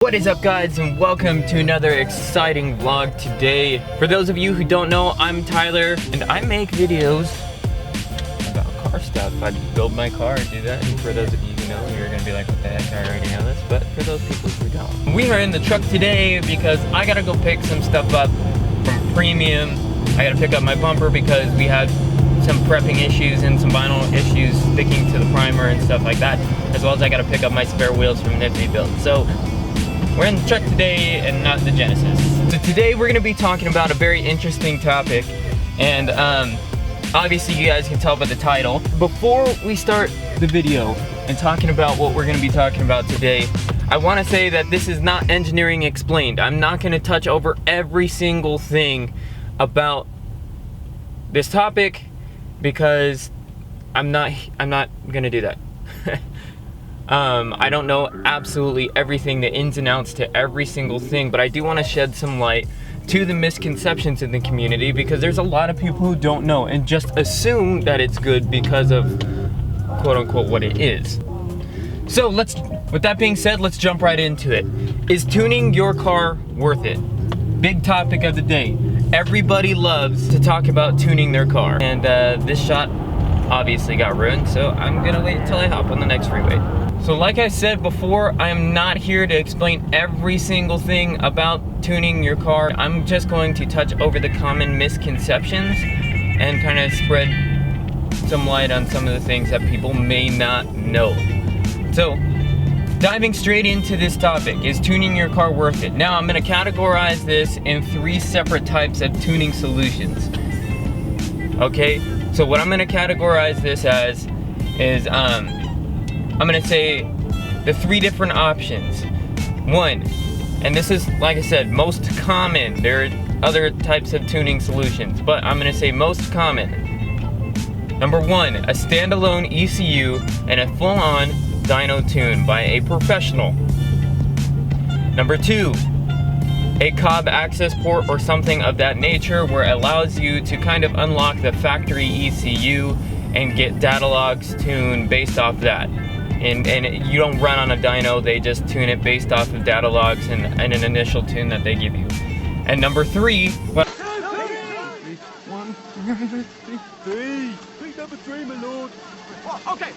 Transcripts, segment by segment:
What is up, guys, and welcome to another exciting vlog today. For those of you who don't know, I'm Tyler and I make videos about car stuff. I build my car and do that, and for those of you who know, you're gonna be like, what the heck, I already know this, but for those people who don't. We are in the truck today because I gotta go pick some stuff up from Premium. I gotta pick up my bumper because we had some prepping issues and some vinyl issues sticking to the primer and stuff like that, as well as I gotta pick up my spare wheels from Nifty build. So we're in the truck today and not the Genesis. So today we're gonna be talking about a very interesting topic, and obviously you guys can tell by the title. Before we start the video and talking about what we're gonna be talking about today, I wanna say that this is not engineering explained. I'm not gonna touch over every single thing about this topic because I'm not gonna do that. I don't know absolutely everything, the ins and outs to every single thing, but I do want to shed some light to the misconceptions in the community, because there's a lot of people who don't know and just assume that it's good because of quote unquote what it is. So with that being said, let's jump right into it. Is tuning your car worth it? Big topic of the day. Everybody loves to talk about tuning their car, and this shot obviously got ruined, so I'm gonna wait until I hop on the next freeway. So like I said before, I am not here to explain every single thing about tuning your car. I'm just going to touch over the common misconceptions and kind of spread some light on some of the things that people may not know. So diving straight into this topic, is tuning your car worth it? Now I'm going to categorize this in 3 separate types of tuning solutions. Okay, so what I'm going to categorize this as is I'm gonna say the 3 different options. 1, and this is, like I said, most common. There are other types of tuning solutions, but I'm gonna say most common. Number 1, a standalone ECU and a full-on dyno tune by a professional. Number 2, a cob access port or something of that nature, where it allows you to kind of unlock the factory ECU and get data logs tuned based off that. And you don't run on a dyno, they just tune it based off of data logs and an initial tune that they give you. And number 3, Number 3, my lord. Oh, okay.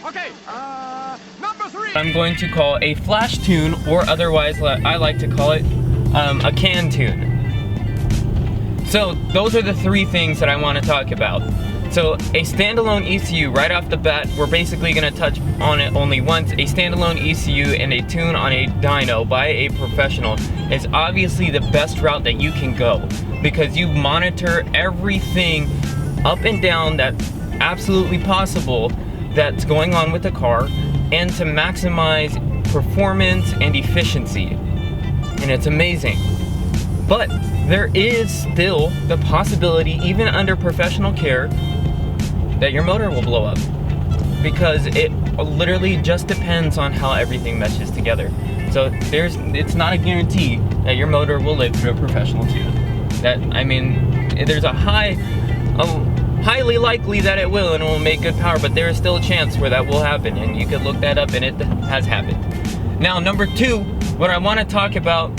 Number 3. I'm going to call a flash tune, or otherwise I like to call it a can tune. So those are the 3 things that I want to talk about. So a standalone ECU, right off the bat, we're basically going to touch on it only once. A standalone ECU and a tune on a dyno by a professional is obviously the best route that you can go, because you monitor everything up and down that's absolutely possible that's going on with the car, and to maximize performance and efficiency. And it's amazing. But there is still the possibility, even under professional care, that your motor will blow up, because it literally just depends on how everything meshes together. So it's not a guarantee that your motor will live through a professional tune. There's a highly likely that it will, and it will make good power, but there is still a chance where that will happen, and you could look that up, and it has happened. Now, number 2, what I want to talk about,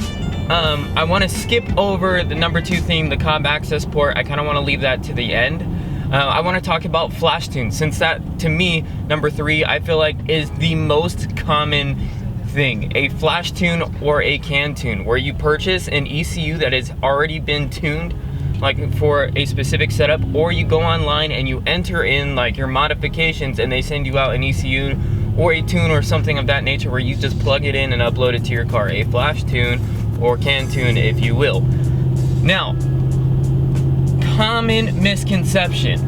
I want to skip over the number 2 thing, the cob access port. I kind of want to leave that to the end. I want to talk about flash tunes, since that, to me, number 3, I feel like is the most common thing. A flash tune or a can tune, where you purchase an ECU that has already been tuned, like for a specific setup, or you go online and you enter in like your modifications, and they send you out an ECU or a tune or something of that nature, where you just plug it in and upload it to your car. A flash tune or can tune, if you will. Now, common misconception.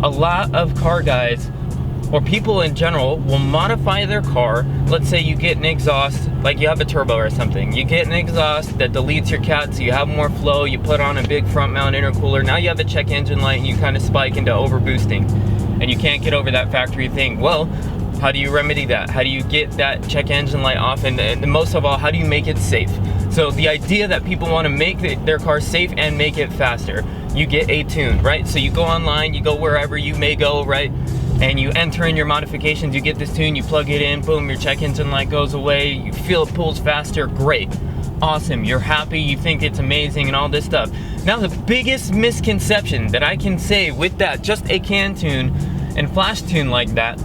A lot of car guys, or people in general, will modify their car. Let's say you get an exhaust, like you have a turbo or something. You get an exhaust that deletes your cat, so you have more flow. You put on a big front mount intercooler. Now you have a check engine light, and you kind of spike into overboosting, and you can't get over that factory thing. Well, how do you remedy that? How do you get that check engine light off? And most of all, how do you make it safe? So the idea that people want to make their car safe and make it faster, you get a tune, right? So you go online, you go wherever you may go, right? and you enter in your modifications, you get this tune, you plug it in, boom, your check engine light goes away, you feel it pulls faster, great. awesome, you're happy, you think it's amazing and all this stuff. Now the biggest misconception that I can say with that, just a can tune and flash tune like that,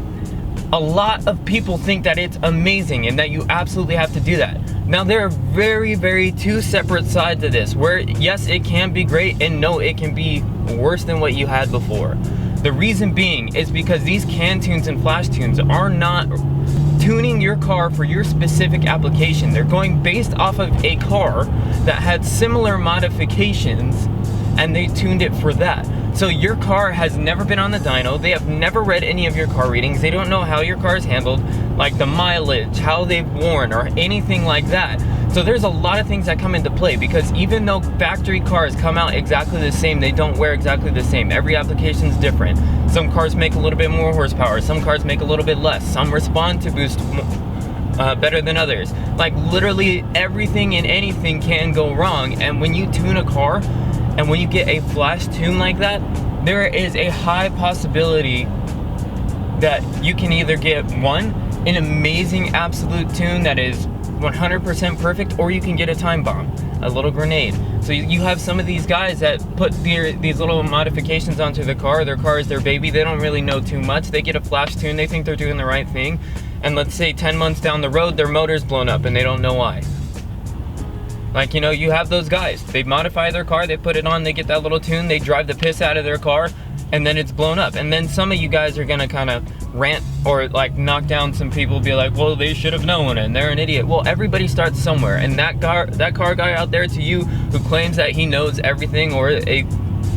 a lot of people think that it's amazing and that you absolutely have to do that. Now there are very two separate sides of this, where yes, it can be great, and no, it can be worse than what you had before. The reason being is because these can tunes and flash tunes are not tuning your car for your specific application. They're going based off of a car that had similar modifications, and they tuned it for that. So your car has never been on the dyno, they have never read any of your car readings, they don't know how your car is handled, like the mileage, how they've worn, or anything like that. So there's a lot of things that come into play, because even though factory cars come out exactly the same, they don't wear exactly the same. Every application is different. Some cars make a little bit more horsepower, some cars make a little bit less, some respond to boost better than others. Like literally everything and anything can go wrong, and when you tune a car, and when you get a flash tune like that, there is a high possibility that you can either get an amazing absolute tune that is 100% perfect, or you can get a time bomb, a little grenade. So you have some of these guys that put these little modifications onto the car. Their car is their baby, they don't really know too much. They get a flash tune, they think they're doing the right thing, and let's say 10 months down the road, their motor's blown up and they don't know why. Like, you know, you have those guys. They modify their car, they put it on, they get that little tune, they drive the piss out of their car, and then it's blown up. And then some of you guys are gonna kind of rant or like knock down some people, be like, well, they should have known and they're an idiot. Well, everybody starts somewhere, and that car guy out there to you who claims that he knows everything or a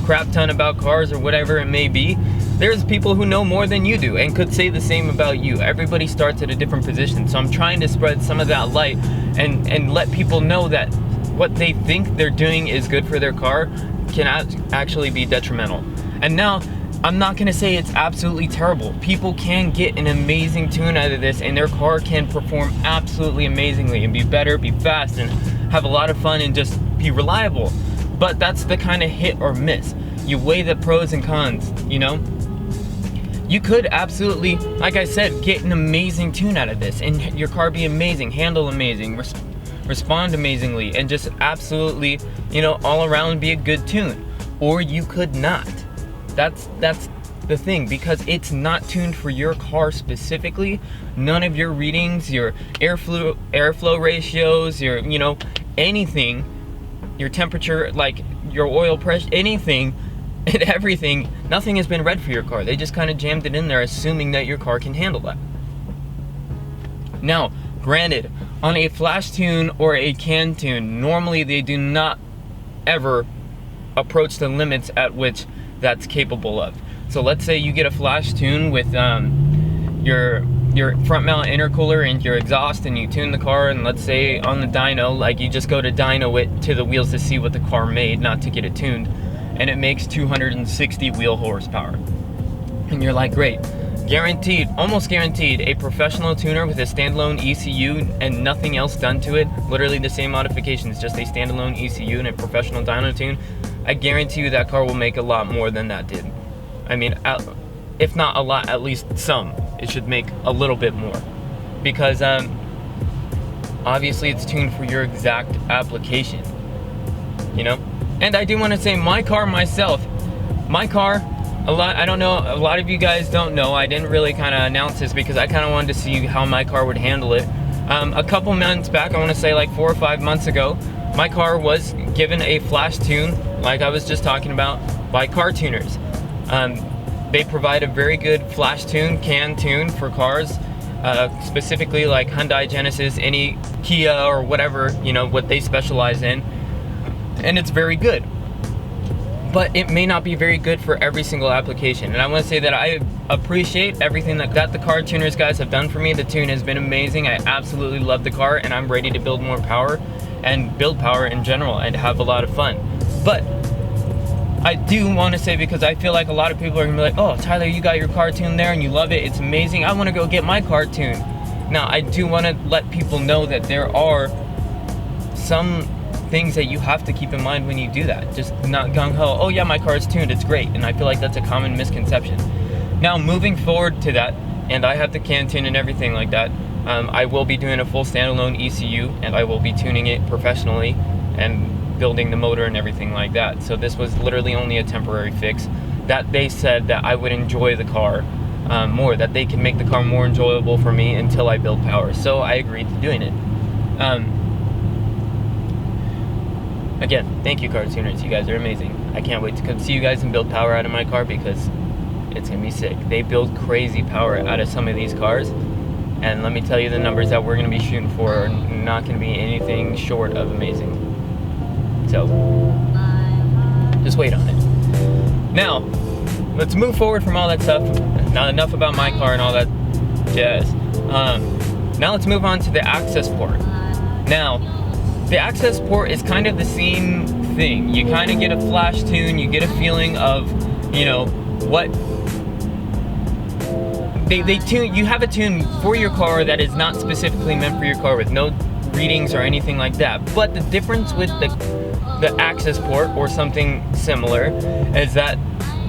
crap ton about cars or whatever it may be, there's people who know more than you do and could say the same about you. Everybody starts at a different position. So I'm trying to spread some of that light and let people know that what they think they're doing is good for their car can actually be detrimental. And now, I'm not gonna say it's absolutely terrible. People can get an amazing tune out of this, and their car can perform absolutely amazingly and be better, be fast, and have a lot of fun and just be reliable. But that's the kind of hit or miss. You weigh the pros and cons, you know? You could absolutely, like I said, get an amazing tune out of this, and your car be amazing, handle amazing, respond amazingly, and just absolutely, you know, all around be a good tune. Or you could not. That's the thing, because it's not tuned for your car specifically. None of your readings, your airflow ratios, your, you know, anything, your temperature, like your oil pressure, anything and everything, nothing has been read for your car. They just kind of jammed it in there assuming that your car can handle that. Now, granted, on a flash tune or a can tune, normally they do not ever approach the limits at which that's capable of. So let's say you get a flash tune with your front mount intercooler and your exhaust, and you tune the car, and let's say on the dyno, like you just go to dyno it to the wheels to see what the car made, not to get it tuned, and it makes 260 wheel horsepower. And you're like, great. Guaranteed, almost guaranteed, a professional tuner with a standalone ECU and nothing else done to it, literally the same modifications, just a standalone ECU and a professional dyno tune, I guarantee you that car will make a lot more than that did. I mean, if not a lot, at least some. It should make a little bit more. Because obviously it's tuned for your exact application, you know? And I do want to say my car myself, I don't know, a lot of you guys don't know, I didn't really kind of announce this because I kind of wanted to see how my car would handle it. A couple months back, I want to say like 4 or 5 months ago, my car was given a flash tune, like I was just talking about, by KharTunerz. They provide a very good flash tune, can tune for cars, specifically like Hyundai, Genesis, any Kia or whatever, you know, what they specialize in. And it's very good. But it may not be very good for every single application. And I want to say that I appreciate everything that the KharTunerz guys have done for me. The tune has been amazing. I absolutely love the car, and I'm ready to build more power and build power in general and have a lot of fun. But I do want to say, because I feel like a lot of people are gonna be like, oh, Tyler, you got your car tuned there and you love it, it's amazing, I want to go get my car tuned. Now, I do want to let people know that there are some things that you have to keep in mind when you do that. Just not gung-ho, oh yeah, my car is tuned, it's great. And I feel like that's a common misconception. Now, moving forward to that, and I have the can tune and everything like that, I will be doing a full standalone ECU, and I will be tuning it professionally and building the motor and everything like that. So this was literally only a temporary fix that they said that I would enjoy the car more, that they can make the car more enjoyable for me until I build power. So I agreed to doing it. Again, thank you, KharTunerz. You guys are amazing. I can't wait to come see you guys and build power out of my car, because it's gonna be sick. They build crazy power out of some of these cars, and let me tell you, the numbers that we're gonna be shooting for are not gonna be anything short of amazing. So just wait on it. Now let's move forward from all that stuff. Not enough about my car and all that jazz. Now let's move on to the access port. Now the access port is kind of the same thing. You kind of get a flash tune, you get a feeling of, you know, what they tune. You have a tune for your car that is not specifically meant for your car, with no readings or anything like that. But the difference with the access port or something similar is that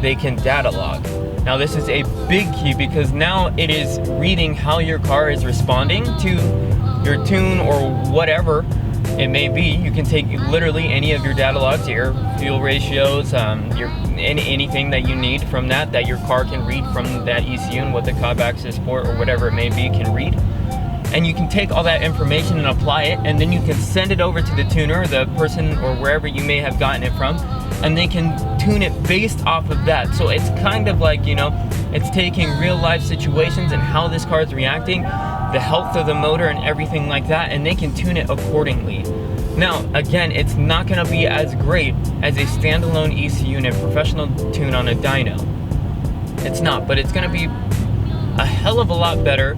they can data log. Now this is a big key, because now it is reading how your car is responding to your tune or whatever it may be. You can take literally any of your data logs, your fuel ratios, anything that you need from that your car can read from that ECU, and what the cob access port or whatever it may be can read. And you can take all that information and apply it, and then you can send it over to the tuner, the person or wherever you may have gotten it from, and they can tune it based off of that. So it's kind of like, you know, it's taking real life situations and how this car is reacting, the health of the motor and everything like that, and they can tune it accordingly. Now, again, it's not gonna be as great as a standalone ECU and a professional tune on a dyno. It's not, but it's gonna be a hell of a lot better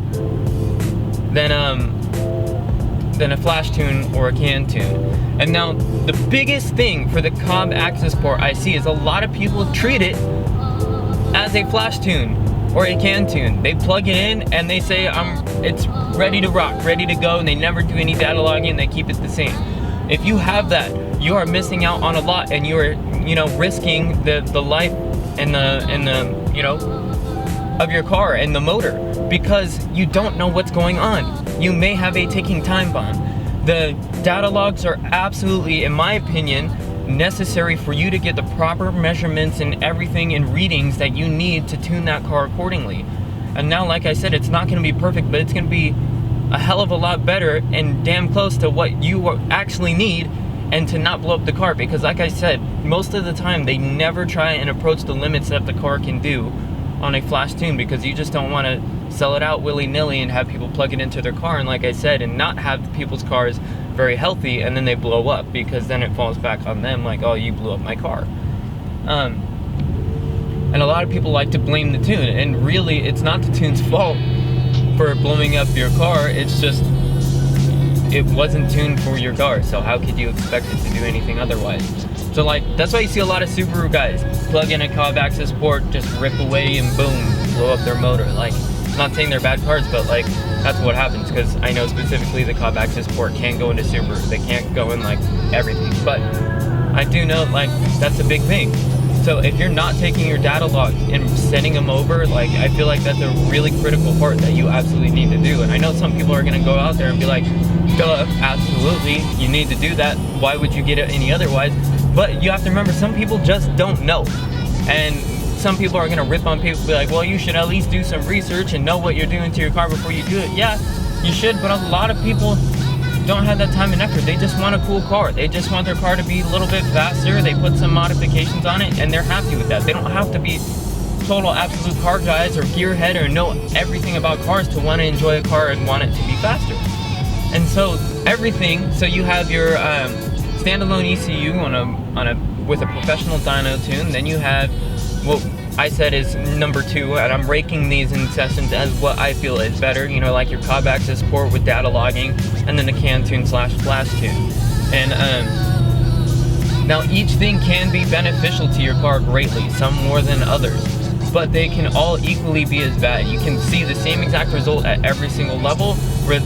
than a flash tune or a can tune. And now the biggest thing for the cob access port I see is a lot of people treat it as a flash tune or a can tune. They plug it in and they say it's ready to rock, ready to go, and they never do any data logging, and they keep it the same. If you have that, you are missing out on a lot, and you are, you know, risking the life and the you know, of your car and the motor, because you don't know what's going on. You may have a ticking time bomb. The data logs are absolutely, in my opinion, necessary for you to get the proper measurements and everything and readings that you need to tune that car accordingly. And now, like I said, it's not going to be perfect, but it's going to be a hell of a lot better and damn close to what you actually need, and to not blow up the car. Because like I said, most of the time they never try and approach the limits that the car can do on a flash tune, because you just don't want to sell it out willy-nilly and have people plug it into their car, and like I said, and not have people's cars very healthy, and then they blow up, because then it falls back on them, like, oh, you blew up my car. And a lot of people like to blame the tune, and really it's not the tune's fault for blowing up your car. It's just, it wasn't tuned for your car, so how could you expect it to do anything otherwise? So like, that's why you see a lot of Subaru guys plug in a cob access port, just rip away, and boom, blow up their motor. Like, not saying they're bad cars, but like, that's what happens, because I know specifically the cob access port can't go into Subaru. They can't go in like everything, but I do know like that's a big thing. So if you're not taking your data log and sending them over, like, I feel like that's a really critical part that you absolutely need to do. And I know some people are gonna go out there and be like, duh, absolutely, you need to do that. Why would you get it any otherwise? But you have to remember, some people just don't know. And some people are gonna rip on people, be like, well, you should at least do some research and know what you're doing to your car before you do it. Yeah, you should, but a lot of people don't have that time and effort. They just want a cool car. They just want their car to be a little bit faster. They put some modifications on it, and they're happy with that. They don't have to be total absolute car guys or gearhead or know everything about cars to want to enjoy a car and want it to be faster. And so everything, so you have your standalone ECU with a professional dyno tune. Then you have what I said is number 2, and I'm raking these in sessions as what I feel is better, you know, like your cob access port with data logging, and then the can tune / flash tune. And now each thing can be beneficial to your car greatly, some more than others, but they can all equally be as bad. You can see the same exact result at every single level, where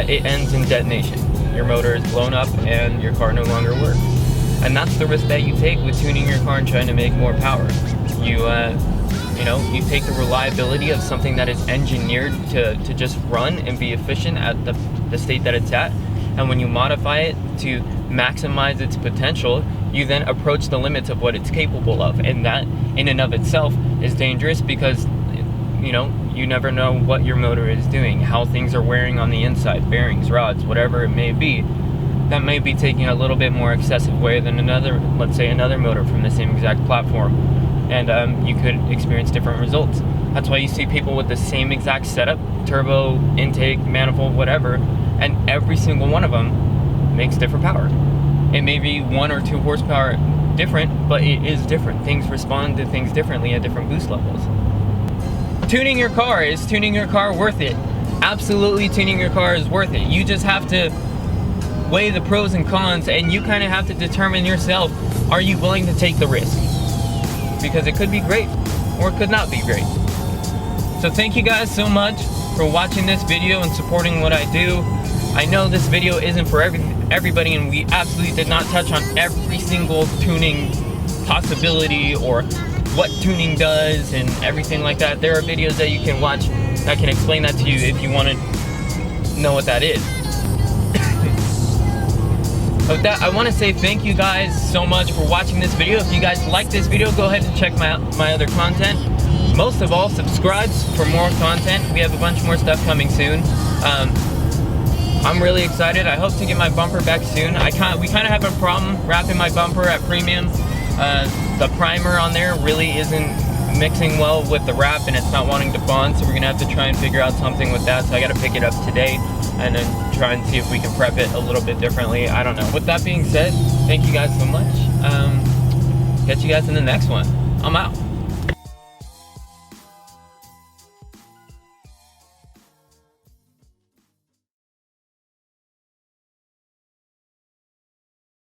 it ends in detonation. Your motor is blown up and your car no longer works. And that's the risk that you take with tuning your car and trying to make more power. You You know, you take the reliability of something that is engineered to just run and be efficient at the state that it's at, and when you modify it to maximize its potential, you then approach the limits of what it's capable of. And that in and of itself is dangerous, because you know, you never know what your motor is doing, how things are wearing on the inside, bearings, rods, whatever it may be. That may be taking a little bit more excessive way than another, let's say another motor from the same exact platform, and you could experience different results. That's why you see people with the same exact setup, turbo, intake, manifold, whatever, and every single one of them makes different power. It may be 1 or 2 horsepower different, but it is different. Things respond to things differently at different boost levels. Tuning your car, is tuning your car worth it? Absolutely, tuning your car is worth it. You just have to weigh the pros and cons, and you kind of have to determine yourself, are you willing to take the risk? Because it could be great, or it could not be great. So thank you guys so much for watching this video and supporting what I do. I know this video isn't for everybody, and we absolutely did not touch on every single tuning possibility or what tuning does and everything like that. There are videos that you can watch that can explain that to you if you want to know what that is. With that, I want to say thank you guys so much for watching this video. If you guys like this video, go ahead and check my other content. Most of all, subscribe for more content. We have a bunch more stuff coming soon. I'm really excited. I hope to get my bumper back soon. We kind of have a problem wrapping my bumper at premium. The primer on there really isn't mixing well with the wrap, and it's not wanting to bond, so we're gonna have to try and figure out something with that. So I gotta pick it up today and then try and see if we can prep it a little bit differently. I don't know. With that being said, thank you guys so much. Catch you guys in the next one. I'm out.